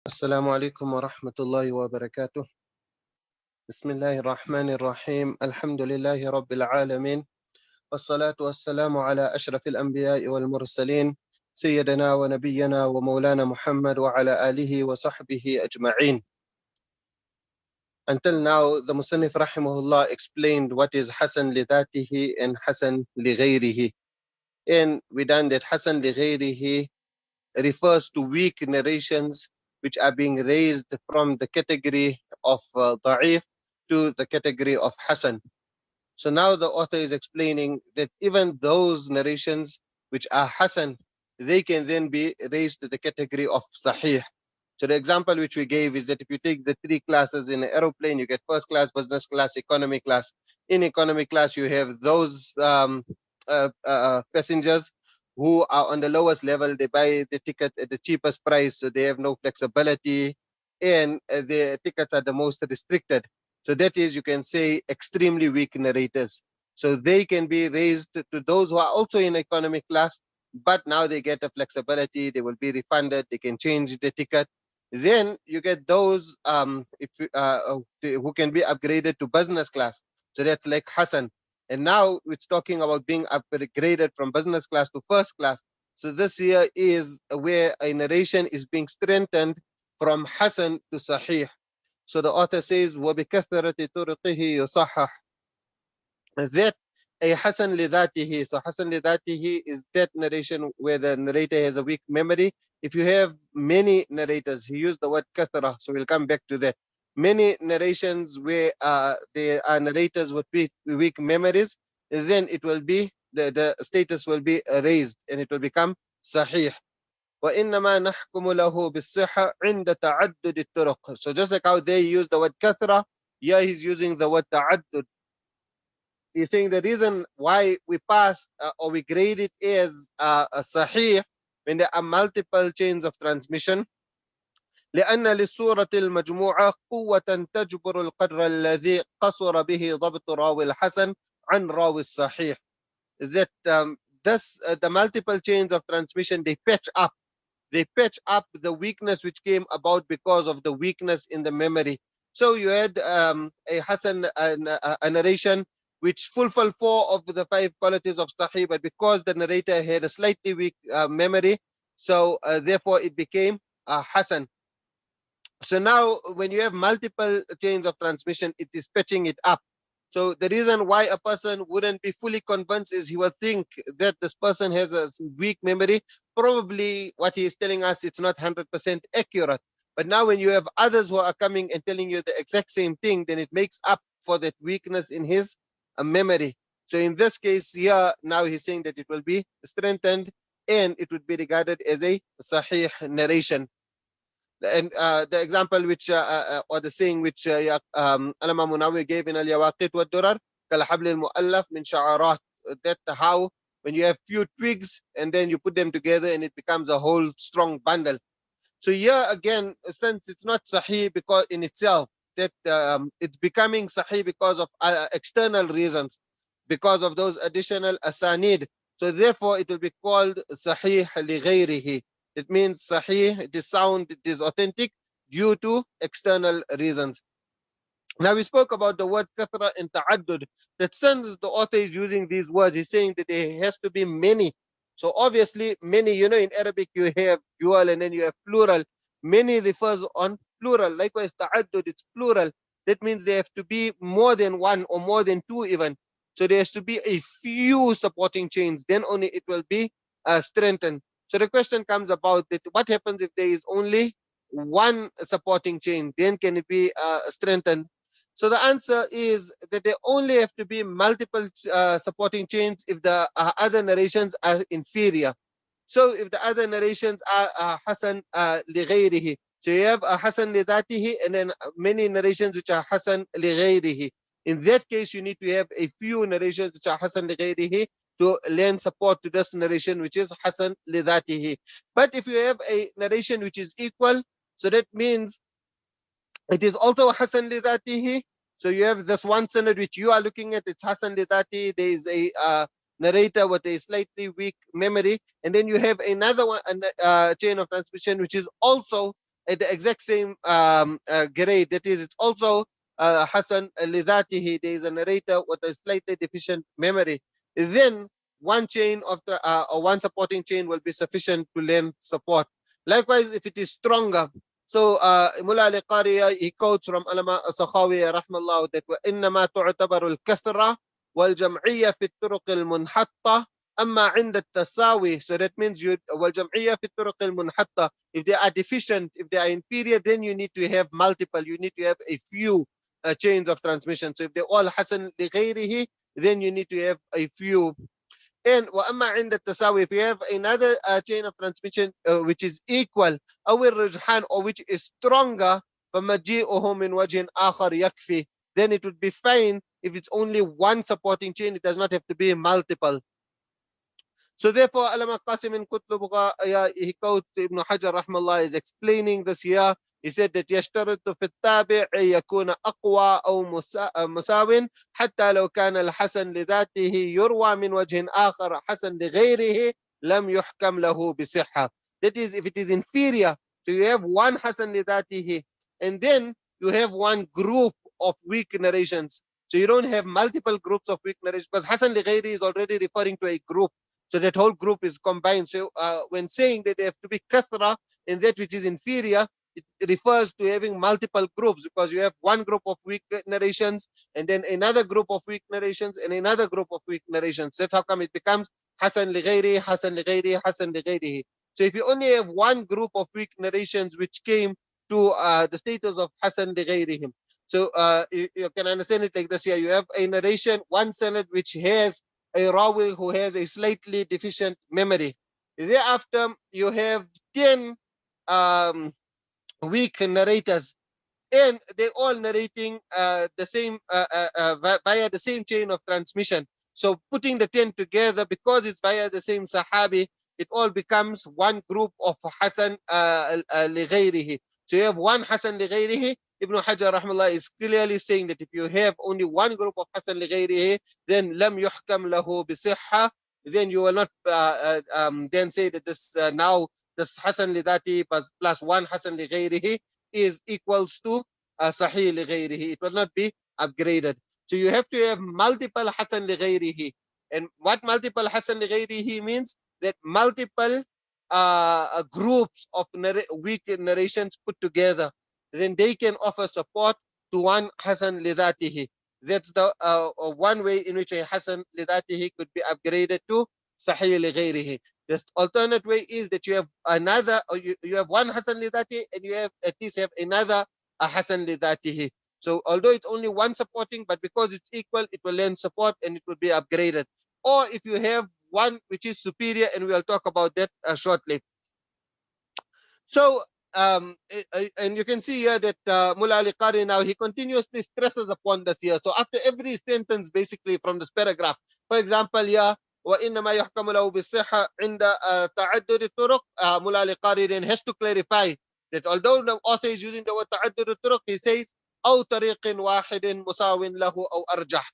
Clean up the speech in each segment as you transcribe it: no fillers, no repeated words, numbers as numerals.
السلام عليكم ورحمة الله وبركاته. بسم الله الرحمن الرحيم. الحمد لله رب العالمين، والصلاة والسلام على أشرف الأنبياء والمرسلين سيدنا ونبينا ومولانا محمد وعلى آله وصحبه أجمعين. Until now, the Musannif rahimahullah explained what is Hasan li dhatihi and Hasan li ghayrihi. And we done that Hasan li ghayrihi refers to weak narrations which are being raised from the category of da'if to the category of Hasan. So now the author is explaining that even those narrations which are Hasan, they can then be raised to the category of Ṣaḥīḥ. So the example which we gave is that if you take the three classes in an aeroplane, you get first class, business class, economy class. In economy class, you have those passengers who are on the lowest level. They buy the tickets at the cheapest price, so they have no flexibility, and the tickets are the most restricted. So that is, you can say, extremely weak narrators. So they can be raised to those who are also in economy class, but now they get the flexibility, they will be refunded, they can change the ticket. Then you get those who can be upgraded to business class. So that's like Hasan. And now it's talking about being upgraded from business class to first class. So this here is where a narration is being strengthened from Hasan to Ṣaḥīḥ. So the author says, وَبِكَثْرَةِ طُرُقِهِ يُصَحَّحْ, that a Hasan li dhatihi. So Hasan li dhatihi is that narration where the narrator has a weak memory. If you have many narrators, he used the word kathra, so we'll come back to that. Many narrations where there are narrators with weak memories, then it will be, the status will be raised and it will become Ṣaḥīḥ. وإنما نحكم له بالصحة عند تعدد الطرق. So just like how they use the word kathra, here he's using the word ta'addud. He's saying the reason why we pass or we grade it as a Ṣaḥīḥ when there are multiple chains of transmission. لأن للصورة المجموعة قوة تجبر القدر الذي قصر به ضبط راوي الحسن عن راوي الصحيح. That the multiple chains of transmission, they patch up the weakness which came about because of the weakness in the memory. So you had a Hasan, a narration which fulfilled 4 of the 5 qualities of Ṣaḥīḥ, but because the narrator had a slightly weak memory, so therefore it became Hasan. So now when you have multiple chains of transmission, it is patching it up. So the reason why a person wouldn't be fully convinced is he will think that this person has a weak memory. Probably what he is telling us, it's not 100% accurate. But now when you have others who are coming and telling you the exact same thing, then it makes up for that weakness in his memory. So in this case here, now he's saying that it will be strengthened and it would be regarded as a Ṣaḥīḥ narration. And the example which or the saying which Al-Imam Munawi gave in Al-Yawaqit wa Durar, كالحبل المؤلف من شعرات, that how when you have few twigs and then you put them together and it becomes a whole strong bundle. So here again, since it's not Ṣaḥīḥ because in itself, that it's becoming Ṣaḥīḥ because of external reasons, because of those additional asanid. So therefore it will be called Ṣaḥīḥ li Ghayrihī. It means Ṣaḥīḥ, it is sound, it is authentic due to external reasons. Now we spoke about the word kathra and ta'addud. That since the author is using these words, he's saying that there has to be many. So obviously many, you know, in Arabic you have dual and then you have plural. Many refers on plural. Likewise ta'addud, it's plural. That means there have to be more than one or more than 2 even. So there has to be a few supporting chains. Then only it will be strengthened. So the question comes about that what happens if there is only one supporting chain? Then can it be strengthened? So the answer is that there only have to be multiple supporting chains if the other narrations are inferior. So if the other narrations are Hasan li Ghayrihī, so you have a Hasan li dhatihi and then many narrations which are Hasan li Ghayrihī. In that case, you need to have a few narrations which are Hasan li Ghayrihī to lend support to this narration which is Hasan li dhatihi. But if you have a narration which is equal, so that means it is also Hasan li dhatihi. So you have this one sanad which you are looking at, it's Hasan li dhatihi. There is a narrator with a slightly weak memory, and then you have another one chain of transmission which is also at the exact same grade. That is, it's also Hasan lidatihi. There is a narrator with a slightly deficient memory. Then one chain of the or one supporting chain will be sufficient to lend support. Likewise, if it is stronger. So Mullah al-Qari, he quotes from Alama Sakhawi rahmallahu that وَإِنَّمَا تُعْتَبَرُ الْكَثْرَةِ وَالْجَمْعِيَّةِ فِي الطُّرُقِ الْمُنْحَطَّةِ أما عند التساوي. So that means you والجمعية في الطرق المنحطة. If they are deficient, if they are inferior, then you need to have multiple. You need to have a few chains of transmission. So if they're all حسن لغيره, then you need to have a few. And وأما عند التساوي, if you have another chain of transmission which is equal أو الرجحان, or which is stronger, فمجيئه من وجه آخر يكفي. Then it would be fine if it's only one supporting chain. It does not have to be multiple. So therefore, Alama Qasim in Kutlub, he quotes Ibn Hajar rahmallah is explaining this here. He said that يشترط في التابع يكون أقوى أو مساو حتى لو كان الحسن لذاته يروى من وجه آخر حسن لغيره لم يحكم له بصحة. That is, if it is inferior, so you have one حسن لذاته and then you have one group of weak narrations. So you don't have multiple groups of weak narrations, because حسن لغيره is already referring to a group. So that whole group is combined. So when saying that they have to be kasra in that which is inferior, it refers to having multiple groups, because you have one group of weak narrations and then another group of weak narrations and another group of weak narrations. That's how come it becomes Hasan li ghayri, Hasan li ghayri, Hasan li ghayrihi. So if you only have one group of weak narrations which came to the status of Hasan li ghayrihi, so you can understand it like this here. You have a narration, one sanad which has a rawi who has a slightly deficient memory. Thereafter, you have 10 weak narrators, and they're all narrating the same via the same chain of transmission. So putting the 10 together, because it's via the same sahabi, it all becomes one group of Hasan li ghayrihi. So you have one Hasan li ghayrihi. Ibn Hajar rahmallah is clearly saying that if you have only one group of Hasan li ghayrihi, then lam yuhkam lahu bisihha, then you will not then say that this now this Hasan li dhati plus one Hasan li ghayrihi is equals to Sahih li ghayrihi. It will not be upgraded. So you have to have multiple Hasan li ghayrihi. And what multiple Hasan li ghayrihi means? That multiple groups of weak narrations put together, then they can offer support to one Hasan lidatihi. That's the one way in which a Hasan lidatihi could be upgraded to Sahih li ghayrihi. The alternate way is that you have another, or you have one Hasan lidatihi and you have at least have another Hasan lidatihi. So although it's only one supporting, but because it's equal, it will lend support and it will be upgraded. Or if you have one which is superior, and we'll talk about that shortly. So, and you can see here that Mullah Ali Qari now, he continuously stresses upon this here. So after every sentence, basically from this paragraph, for example, yeah, وإنما يحكم له بالصحة عند تعدد الطرق, Mullah Ali Qari then has to clarify that although the author is using the word تعدد الطرق, he says أو طريق واحد مساو له أو أرجح.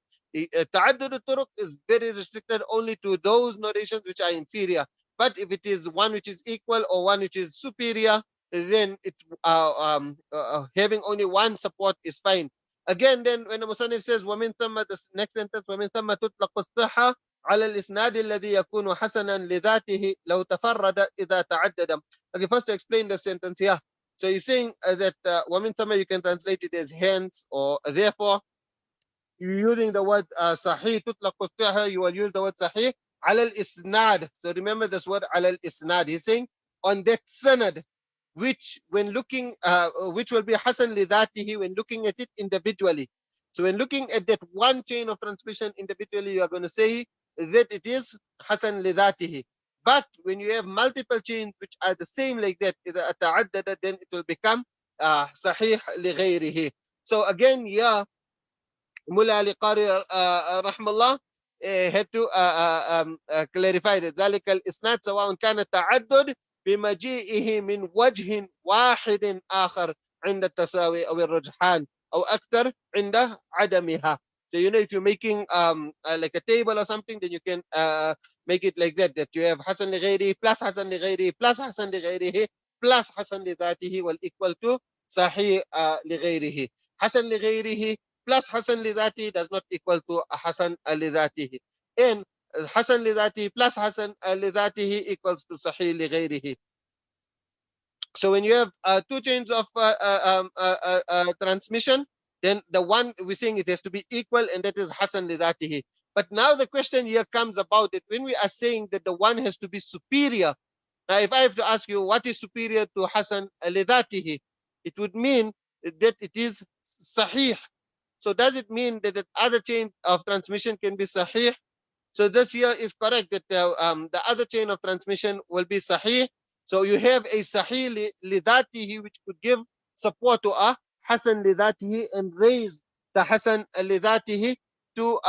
تعدد الطرق is very restricted only to those narrations which are inferior. But if it is one which is equal or one which is superior, then it having only one support is fine. Again, then when the Musannif says وَمِن ثَمَّ, the next sentence, وَمِن ثَمَّ تُطْلَقُ الصِّحَّةُ على الإسناد الذي يكون حسنا لذاته لو تفرد إذا تعدد. Okay, first to explain the sentence here. So he's saying that وَمِن ثَمَّ, you can translate it as hence or therefore. You're using the word sahih, tutlaq as-sahih, you will use the word sahih ala al-isnad. So remember this word ala al-isnad. He's saying on that sanad, which when looking, which will be hasan li dhatihi when looking at it individually. So when looking at that one chain of transmission individually, you are going to say that it is hasan li dhatihi. But when you have multiple chains which are the same like that, إذا تعدد, then it will become sahih li ghayrihi. So again, yeah, Mullah Ali Qari rahmallah had to clarify that ذلك الإسناد سواء كان التعدد بمجيئه من وجه واحد آخر عند التساوي أو الرجحان أو أكثر عند عدمها. So you know, if you're making like a table or something, then you can make it like that, that you have Hasan li ghayri plus Hasan li ghayri plus Hasan li ghayrihi, plus Hasan li dhatihi will equal to Sahih li Ghayrihi. Hasan li Ghayrihi plus Hasan li dhatihi does not equal to Hasan li dhatihi. And Hasan li dhatihi plus Hasan li dhatihi equals to Sahih li Ghayrihi. So when you have two chains of transmission, then the one we're saying it has to be equal, and that is Hasan li dhatihi. But now the question here comes about that when we are saying that the one has to be superior. Now, if I have to ask you what is superior to Hasan li dhatihi, it would mean that it is Sahih. So does it mean that the other chain of transmission can be Sahih? So this here is correct, that the other chain of transmission will be Sahih. So you have a Sahih li dhatihi, which could give support to a Hasan li dhatihi and raise the Hasan li dhatihi to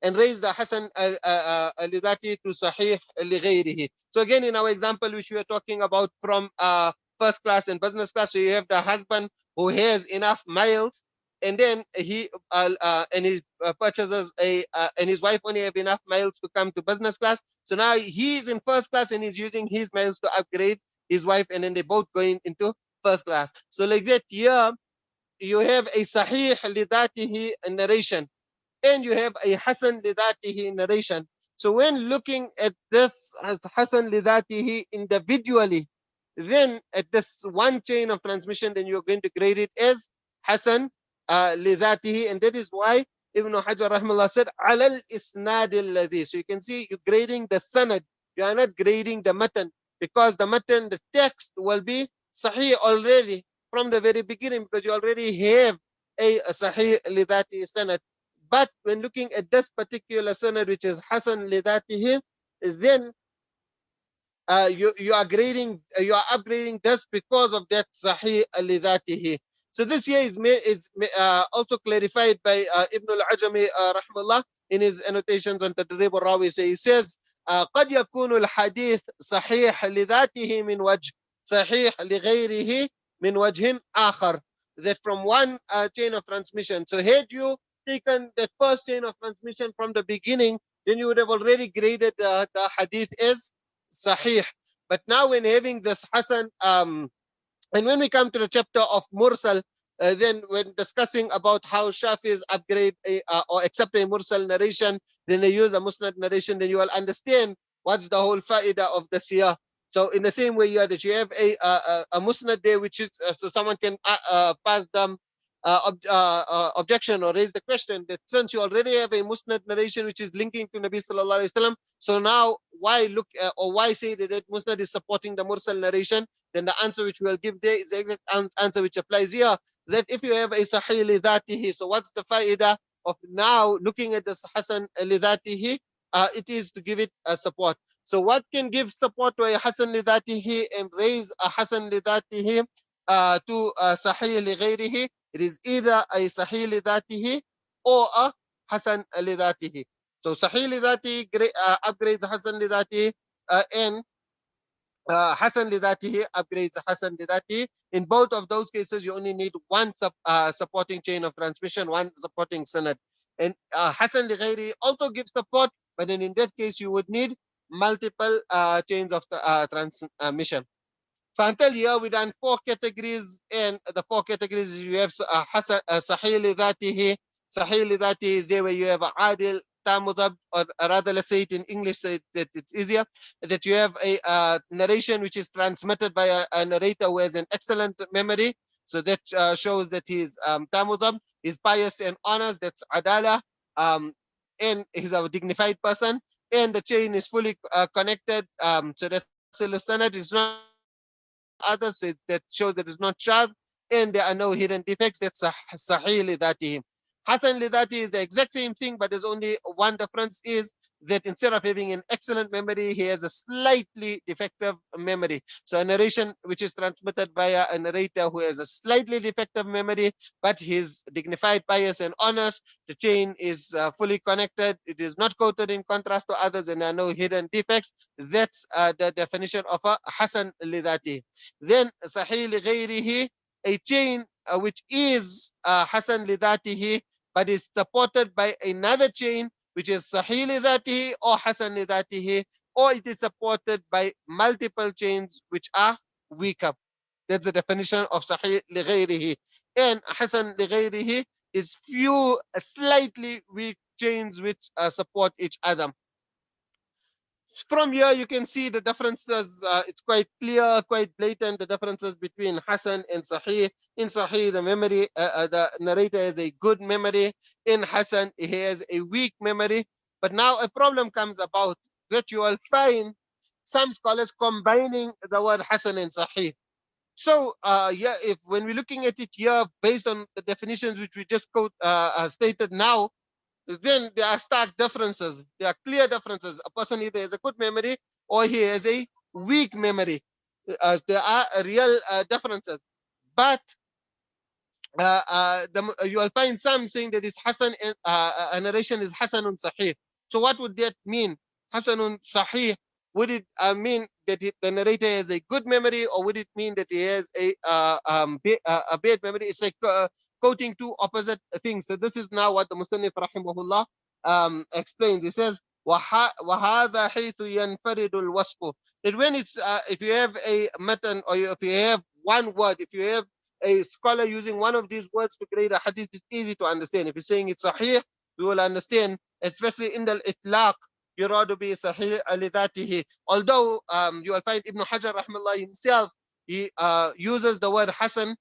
and raise the Hasan li dhatihi to Sahih li Ghayrihi. So again, in our example, which we are talking about from first class and business class, so you have the husband who has enough miles, and then he purchases and his wife only have enough miles to come to business class. So now he's in first class and he's using his miles to upgrade his wife, and then they both going into first class. So like that, here you have a Sahih li dhatihi narration, and you have a Hasan li dhatihi narration. So when looking at this as Hasan li dhatihi individually, then at this one chain of transmission, then you're going to grade it as Hasan li dhatihi, and that is why Ibn Hajar rahimahullah said alal isnad alladhi. So you can see you're grading the sanad, you are not grading the matan, because the matan, the text, will be sahih already from the very beginning, because you already have a sahih li dhatihi sanad. But when looking at this particular sanad, which is Hasan li dhatihi, then you are upgrading this because of that Sahih li dhatihi. So this here is also clarified by Ibn al-Ajami rahimahullah in his annotations on Tadrib al-Rawi. So he says قد يكون الحديث صحيح لذاته من وجه صحيح لغيره من وجه آخر. That from one chain of transmission. So had you taken that first chain of transmission from the beginning, then you would have already graded the hadith as Sahih. But now when having this Hasan, and when we come to the chapter of Mursal, then when discussing about how Shafis upgrade or accept a Mursal narration, then they use a Musnad narration, then you will understand what's the whole fa'idah of the siyah. So in the same way here, that you have a Musnad there, which is so someone can pass them objection or raise the question that since you already have a Musnad narration which is linking to Nabi sallallahu alaihi wasallam, so now why look or why say that Musnad is supporting the Mursal narration? Then the answer which we will give there is the exact answer which applies here, that if you have a Sahih li dhatihi, so what's the fa'idah of now looking at this Hasan li dhatihi? It is to give it a support. So what can give support to a Hasan li dhatihi and raise a Hasan li dhatihi to Sahih li Ghayrihi? It is either a Sahih li dhatihi or a Hasan li dhatihi. So Sahih li dhatihi upgrades Hasan li dhatihi, and Hasan li dhatihi upgrades Hasan li dhatihi. In both of those cases, you only need one supporting chain of transmission, one supporting sanad. And Hasan li Ghayrihi also gives support, but then in that case, you would need multiple chains of transmission. So until here, we done 4 categories, and the 4 categories you have Sahih li dhatihi. Sahih li dhatihi is there where you have Adil, Tamudab, or rather, let's say it in English so that it's easier, that you have a narration which is transmitted by a narrator who has an excellent memory. So that shows that he is Tamudab, he's pious and honest, that's Adala, and he's a dignified person, and the chain is fully connected. So that's Sanad is not others, that shows that it's not shadh, and there are no hidden defects. That's Sahih li dhatihi. Hasan li dhatihi is the exact same thing, but there's only one difference, is that instead of having an excellent memory, he has a slightly defective memory. So a narration which is transmitted by a narrator who has a slightly defective memory, but he's dignified, pious, and honest. The chain is fully connected. It is not quoted in contrast to others, and there are no hidden defects. That's the definition of a Hasan li dhatihi. Then Sahih li Ghayrihi, a chain which is Hasan li dhatihi, but is supported by another chain which is Sahih li dhatihi or Hasan li dhatihi. or it is supported by multiple chains which are weaker. That's the definition of Sahih li And Hasan li is few slightly weak chains which support each other. From here, you can see the differences. It's quite clear, quite blatant, the differences between Hasan and Sahih. In Sahih, the narrator has a good memory. In Hasan, he has a weak memory. But now a problem comes about that you will find some scholars combining the word Hasan and Sahih. So, yeah, if when we're looking at it here, based on the definitions which we just stated now, then there are stark differences. There are clear differences. A person either has a good memory or he has a weak memory. There are real differences. But you will find some saying that it's Hasan, a narration is Hasanun Sahih. So what would that mean? Hasanun Sahih, would it mean that the narrator has a good memory, or would it mean that he has a bad memory? It's like quoting two opposite things. So this is now what the Musannif rahimahullah explains. He says, وَهَذَا حَيْثُ يَنْفَرِدُ الْوَصْفُ. That when it's if you have a matan, or if you have one word, if you have a scholar using one of these words to create a hadith, it's easy to understand. If he's saying it's sahih, we will understand, especially in the itlaq, yuradu bi sahih lidatihi. Although you will find Ibn Hajar rahimahullah himself, he uses the word hasan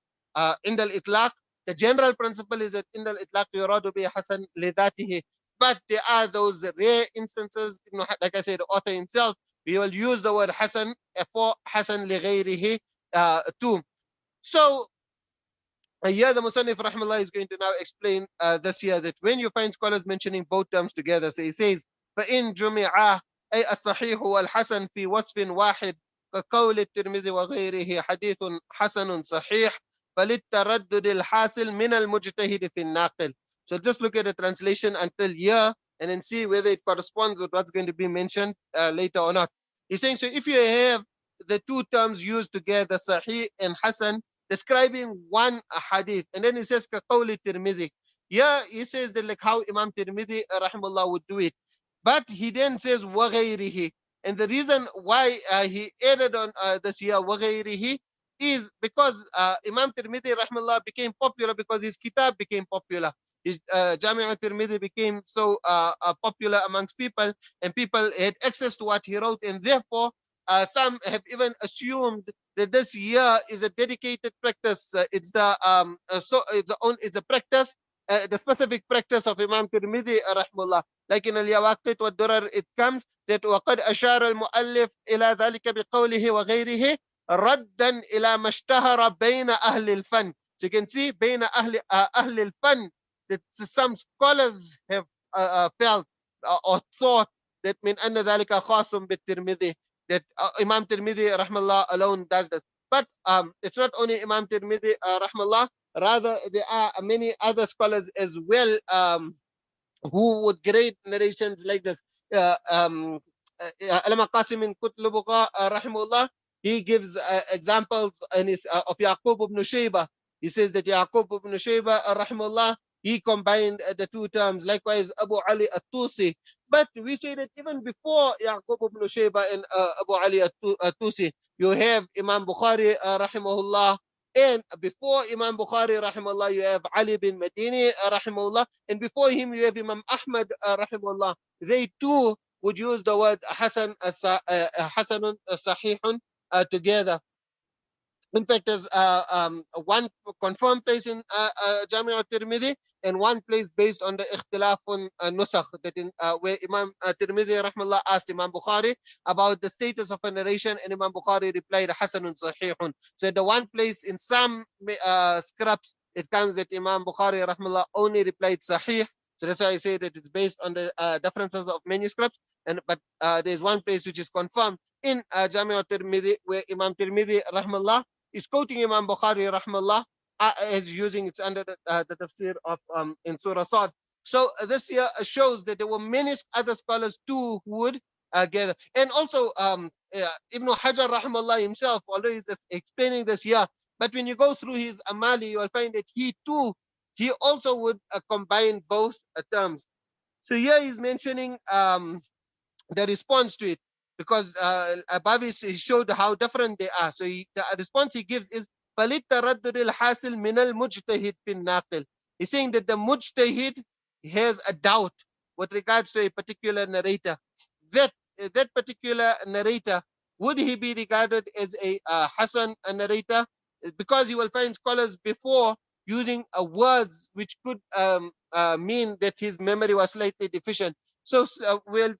in the itlaq. The general principle is that in the itlaq yuradu bi hasan lidatihi. But there are those rare instances, like I said, the author himself, he will use the word hasan for hasan li ghayrihi too. So here the Musannif rahimahullah is going to now explain this here, that when you find scholars mentioning both terms together, so he says, فَإِن جُمِعَا أي الصحيح والحسن في وصف واحد كقول الترمذي وغيره حديث حسن صحيح فللتردد الحاصل من المجتهد في الناقل. So just look at the translation until here and then see whether it corresponds with what's going to be mentioned later or not. He's saying, so if you have the two terms used together, Sahih and Hasan, describing one hadith, and then he says كقول الترمذي. Yeah, he says that like how Imam Tirmidhi rahimahullah would do it. But he then says وغيره. And the reason why he added on this here وغيره is because Imam Tirmidhi rahimahullah became popular because his kitab became popular. His Jami' al-Tirmidhi became so popular amongst people, and people had access to what he wrote, and therefore some have even assumed that this year is a dedicated practice. It's a practice, the specific practice of Imam Tirmidhi rahimahullah. Like in al-Yawaqit wa Durar, it comes that وقد أشار المؤلف إلى ذلك بقوله وغيره ردا إلى ما اشتهر بين أهل الفن. So you can see بين أهل الفن that some scholars have felt or thought that من أن ذلك خاص بالترمذي, that Imam Tirmidhi rahmallah alone does this. But it's not only Imam Tirmidhi rahmallah, rather there are many other scholars as well who would grade narrations like this. Alama Qasim in Kutlubugha rahimahullah, he gives examples in his, of Yaqub ibn Shaybah. He says that Yaqub ibn Shaybah rahimahullah, he combined the two terms. Likewise, Abu Ali at-Tusi. But we say that even before Yaqub ibn Shaybah and Abu Ali at-Tusi, you have Imam Bukhari rahimahullah. And before Imam Bukhari rahimahullah, you have Ali bin Madini rahimahullah. And before him, you have Imam Ahmad rahimahullah. They too would use the word Hasanun Sahihun together. In fact, there's one confirmed place in Jami' al-Tirmidhi and one place based on the ikhtilafun nusakh, that in where Imam Tirmidhi rahmallah asked Imam Bukhari about the status of a narration, and Imam Bukhari replied Hasanun Sahihun. So the one place in some scripts it comes that Imam Bukhari rahmallah only replied Sahih. So that's why I say that it's based on the differences of manuscripts. But there's one place which is confirmed in Jami' al-Tirmidhi where Imam Tirmidhi rahmallah is quoting Imam Bukhari rahmallah as using it under the tafsir of in Surah Sad. So this here shows that there were many other scholars too who would gather. And also Ibn Hajar rahmallah himself, although he's just explaining this here, but when you go through his Amali, you will find that he also would combine both terms. So here he's mentioning the response to it. because above he showed how different they are. So the response he gives is فَلِلتَّرَدُّدِ الْحَاصِلِ مِنَ الْمُجْتَهِدِ فِي النَّاقِلِ. He's saying that the mujtahid has a doubt with regards to a particular narrator. That particular narrator, would he be regarded as a Hasan narrator? Because you will find scholars before using words which could mean that his memory was slightly deficient. So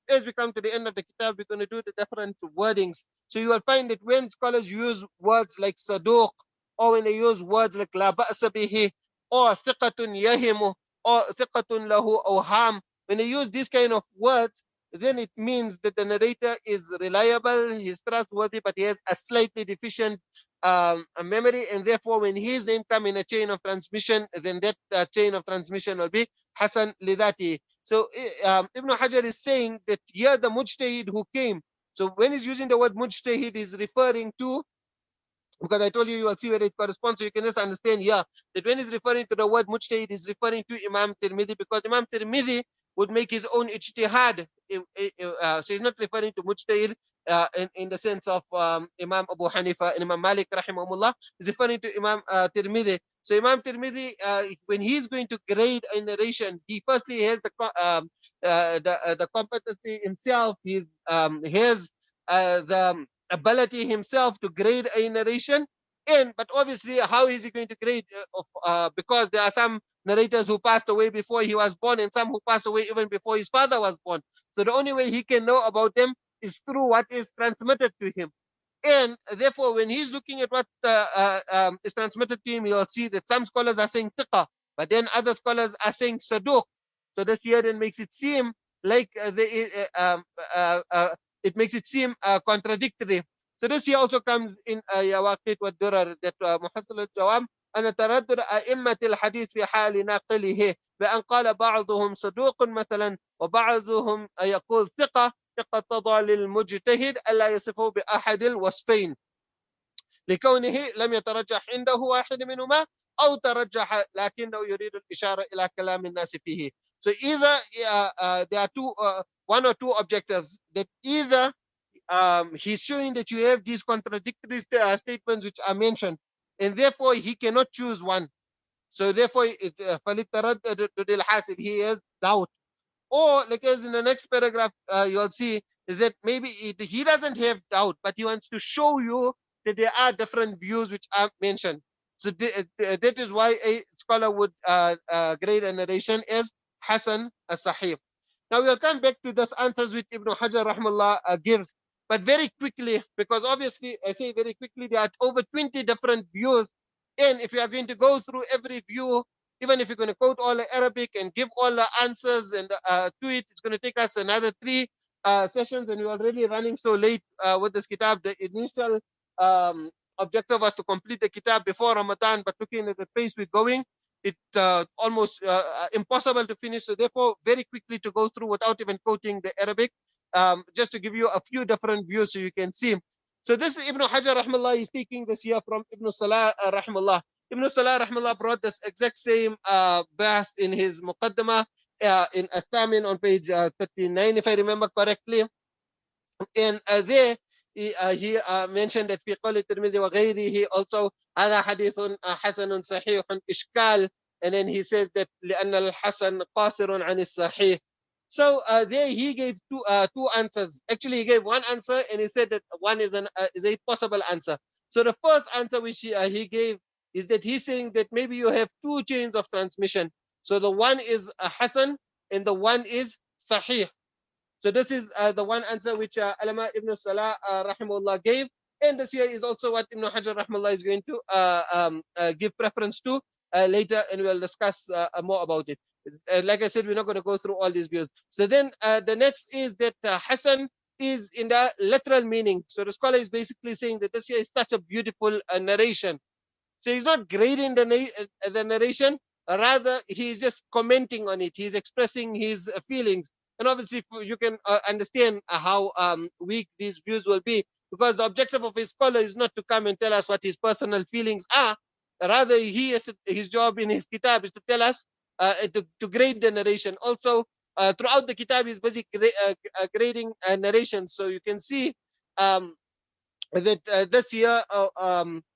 as we come to the end of the kitab, we're going to do the different wordings. So you will find that when scholars use words like saduq, or when they use words like la ba'sa bihi, or thiqatun yahimu, or thiqatun lahu awham, when they use these kind of words, then it means that the narrator is reliable, he's trustworthy, but he has a slightly deficient a memory, and therefore when his name come in a chain of transmission, then that chain of transmission will be Hasan lidati. So Ibn Hajar is saying that here the mujtahid who came, so when he's using the word mujtahid, is referring to, because I told you, you will see where it corresponds, so you can just understand here that when he's referring to the word mujtahid, he's referring to Imam Tirmidhi, because Imam Tirmidhi would make his own ijtihad. So he's not referring to mujtahid in the sense of Imam Abu Hanifa and Imam Malik rahimahumullah. He's referring to Imam Tirmidhi. So Imam Tirmidhi, when he's going to grade a narration, he firstly has the competency himself. He has the ability himself to grade a narration. But obviously, how is he going to grade? Because there are some narrators who passed away before he was born, and some who passed away even before his father was born. So the only way he can know about them is through what is transmitted to him. And therefore, when he's looking at what is transmitted to him, you'll see that some scholars are saying thiqa, but then other scholars are saying saduq. So this here then makes it seem like it makes it seem contradictory. So this here also comes in Yawaqit wa Durar, that Muhassil al-Jawam أن تردد أئمة الحديث في حال ناقله بأن قال بعضهم صدوق مثلا وبعضهم يقول ثقة اقتضى للمجتهد ألا يصفه بأحد الوصفين لكونه لم يترجح عنده واحد منهما أو ترجح لكنه يريد الإشارة إلى كلام الناس فيه. So either there are one or two objectives, that either he's showing that you have these contradictory statements which are mentioned, and therefore he cannot choose one. So therefore, he has doubt. Or like as in the next paragraph, you'll see that maybe he doesn't have doubt, but he wants to show you that there are different views which are mentioned. So that is why a scholar would grade a narration as Hasan as-Ṣaḥīḥ. Now we'll come back to those answers which Ibn Hajar rahmallah gives, but very quickly, because obviously I say very quickly, there are over 20 different views, and if you are going to go through every view, even if you're going to quote all the Arabic and give all the answers and to it, it's going to take us another 3 sessions, and we're already running so late with this kitab. The initial objective was to complete the kitab before Ramadan, but looking at the pace we're going, it's almost impossible to finish. So therefore, very quickly to go through without even quoting the Arabic, just to give you a few different views so you can see. So this is Ibn Hajar rahmallah is taking this here from Ibn Salah rahmallah. Ibn Salah rahmallah brought this exact same bahs in his Muqaddamah in Athamin on page 39, if I remember correctly. And there he mentioned that في قول الترمذي وغيره also هذا حديث حسن صحيح إشكال, and then he says that لأن الحسن قاصر عن الصحيح. So there he gave two answers. Actually, he gave one answer, and he said that one is a possible answer. So the first answer which he gave is that he's saying that maybe you have 2 chains of transmission. So the one is Hasan and the one is Sahih. So this is the one answer which Alama Ibn Salah rahimahullah gave, and this here is also what Ibn Hajar rahimahullah is going to give preference to later, and we'll discuss more about it. Like I said, we're not going to go through all these views. So then the next is that Hasan is in the literal meaning. So the scholar is basically saying that this here is such a beautiful narration. So he's not grading the narration, rather he's just commenting on it. He's expressing his feelings. And obviously you can understand how weak these views will be, because the objective of his scholar is not to come and tell us what his personal feelings are. Rather, his job in his kitab is to tell us, to grade the narration. Also, throughout the kitab is basically grading narrations. So you can see that this year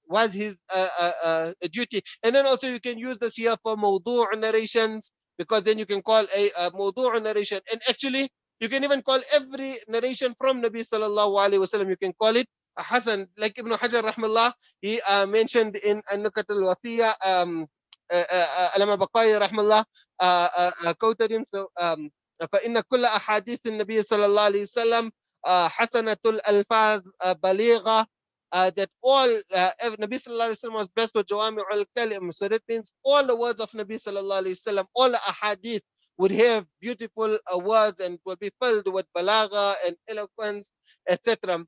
was his duty. And then also you can use this year for mawdu' narrations, because then you can call a mawdu' narration. And actually, you can even call every narration from Nabi sallallahu alaihi wasallam, you can call it a Hasan. Like Ibn Hajar rahmallah, he mentioned in An-Nukat al-Wafiyya, Alama Baqai rahmallah quoted him. So فإن كل أحاديث النبي صلى الله عليه وسلم حسنة الألفاظ بليغة, that all Nabi sallallahu alaihi wasallam was blessed with jawami al-kalim. So that means all the words of Nabi sallallahu alaihi wasallam, all the ahadith would have beautiful words and will be filled with balagha and eloquence, etc.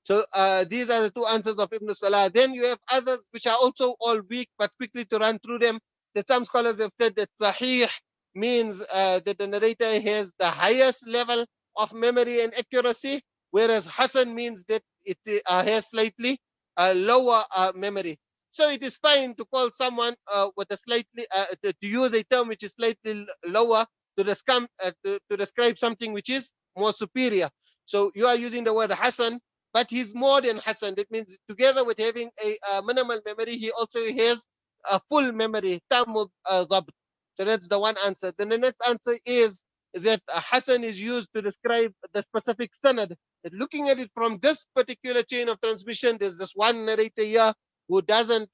So these are the two answers of Ibn Salah. Then you have others which are also all weak, but quickly to run through them. That some scholars have said that Ṣaḥīḥ means that the narrator has the highest level of memory and accuracy, whereas Hasan means that it has slightly lower memory. So it is fine to call someone with a slightly to use a term which is slightly lower to describe something which is more superior. So you are using the word Hasan, but he's more than Hasan. That means together with having a minimal memory, he also has a full memory, tamud dhabt. So that's the one answer. Then the next answer is that Hasan is used to describe the specific sanad. That looking at it from this particular chain of transmission, there's this one narrator here who doesn't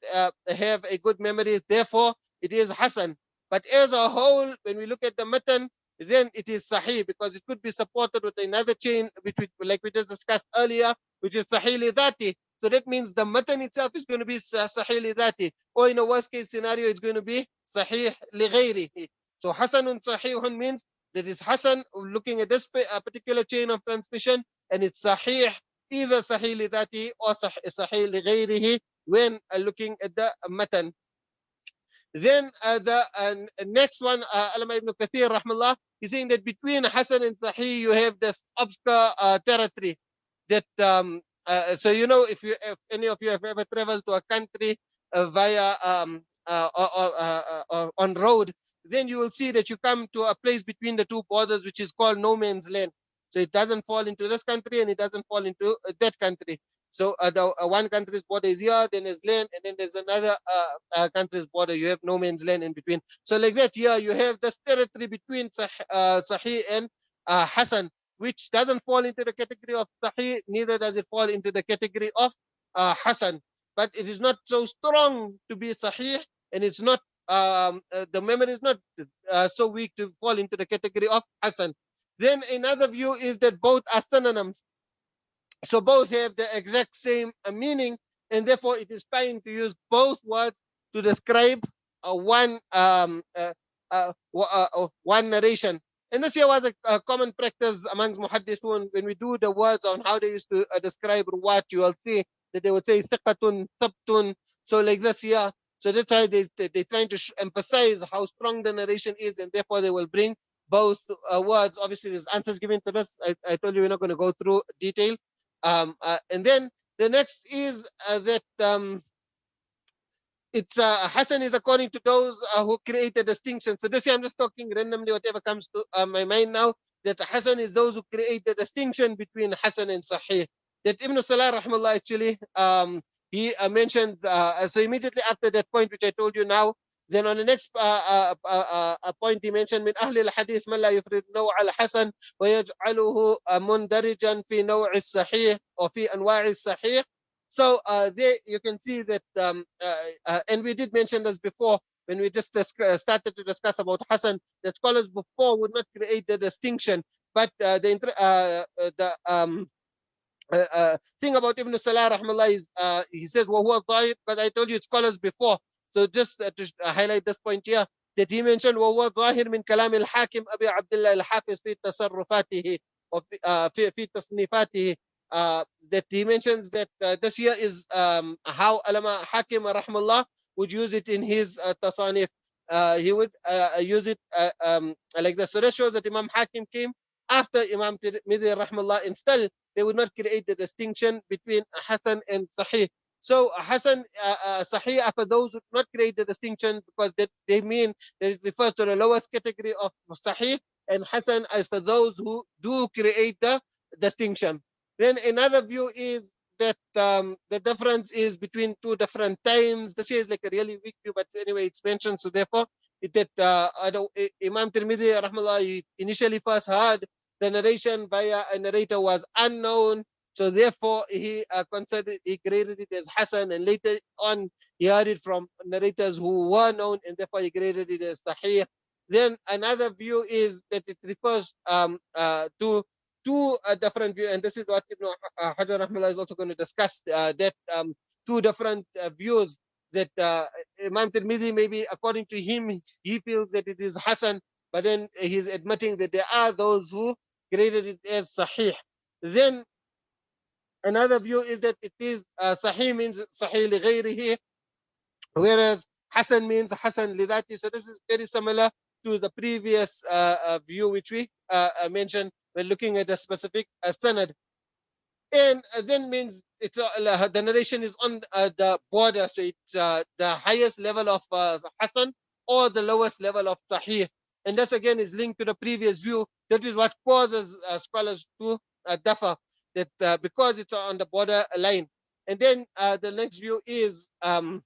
have a good memory, therefore it is Hasan. But as a whole, when we look at the matan, then it is Ṣaḥīḥ, because it could be supported with another chain, which like we just discussed earlier, which is Ṣaḥīḥ li dhati. So that means the matan itself is going to be Ṣaḥīḥ li dhati, or in a worst case scenario, it's going to be Ṣaḥīḥ li Ghayrihī. So Hasanun Ṣaḥīḥun means that it's Hasan looking at this particular chain of transmission, and it's Ṣaḥīḥ, either Ṣaḥīḥ li dhati or Ṣaḥīḥ li Ghayrihī when looking at the matan. Then the next one, Alama ibn Kathir rahmallah, he's saying that between Hasan and Ṣaḥīḥ you have this obscure territory. That so you know, if any of you have ever traveled to a country via on road, then you will see that you come to a place between the two borders which is called no man's land. So it doesn't fall into this country and it doesn't fall into that country. So the one country's border is here, then there's land, and then there's another country's border. You have no man's land in between. So like that, here you have this territory between Ṣaḥīḥ and Hasan, which doesn't fall into the category of Ṣaḥīḥ, neither does it fall into the category of Hasan. But it is not so strong to be Ṣaḥīḥ, and it's not the memory is not so weak to fall into the category of Hasan. Then another view is that both are synonyms. So both have the exact same meaning, and therefore it is fine to use both words to describe one narration. And this here was a common practice amongst muhaddithun. When we do the words on how they used to describe ruwat, you will see that they would say thiqatun, thabtun. So like this here. So that's why they're trying to emphasize how strong the narration is, and therefore they will bring both words. Obviously, there's answers given to this. I told you we're not going to go through detail. And then the next is that it's Hasan is according to those who create a distinction. So this year I'm just talking randomly, whatever comes to my mind now, that Hasan is those who create the distinction between Hasan and Ṣaḥīḥ. That Ibn Salah rahmallah actually he mentioned, so immediately after that point which I told you now, then on the next point he mentioned من أهل الحديث من لا يفرد نوع الحسن ويجعله مندرجا في نوع الصحيح أو في أنواع الصحيح. So there you can see that, and we did mention this before when we just started to discuss about Hasan, that scholars before would not create the distinction, but the thing about Ibn Salah rahmallah is he says وهو ظاهر, but I told you scholars before. So just to highlight this point here, that he mentioned وهو ظاهر من كلام الحاكم أبي عبد الله الحافظ في تصرفاته وفي تصنيفاته, that he mentions that this here is how Alama Hakim rahmallah would use it in his tasanif. He would use it like this. So that shows that Imam Hakim came after Imam Tirmidhi rahmallah, and still they would not create the distinction between Hasan and Ṣaḥīḥ. So Hasan, Ṣaḥīḥ are for those who do not create the distinction, because they mean that it refers to the lowest category of Ṣaḥīḥ, and Hasan as for those who do create the distinction. Then another view is that the difference is between two different times. This is like a really weak view, but anyway, it's mentioned. So therefore, Imam Tirmidhi, rahmallah, initially first heard the narration via a narrator was unknown. So therefore, he graded it as Hasan, and later on, he heard it from narrators who were known, and therefore he graded it as Ṣaḥīḥ. Then another view is that it refers to two different views, and this is what Ibn Hajar rahmallah is also going to discuss, that two different views that Imam Tirmidhi, maybe according to him, he feels that it is Hasan, but then he's admitting that there are those who graded it as Ṣaḥīḥ. Then another view is that it is Ṣaḥīḥ means Ṣaḥīḥ li Ghayrihī, whereas Hasan means Hasan li Dhati. So this is very similar to the previous view which we mentioned when looking at a specific sanad. And then means it's the narration is on the border, so it's the highest level of Hasan or the lowest level of Ṣaḥīḥ. And this again is linked to the previous view. That is what causes scholars to differ, that because it's on the border line. And then the next view is the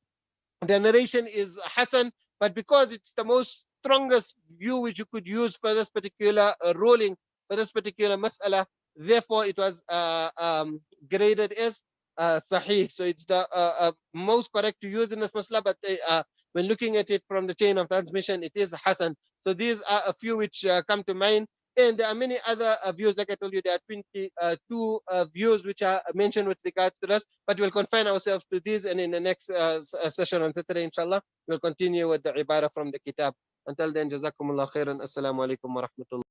narration is Hasan, but because it's the most strongest view which you could use for this particular ruling, for this particular mas'ala, therefore it was graded as Ṣaḥīḥ. So it's the most correct to use in this mas'ala, but when looking at it from the chain of transmission, it is Hasan. So these are a few which come to mind. And there are many other views. Like I told you, there are 22 views which are mentioned with regards to this, but we'll confine ourselves to these, and in the next session on Saturday, inshallah, we'll continue with the ibarah from the kitab. Until then, jazakumullah khairan. Assalamu alaikum wa rahmatullah.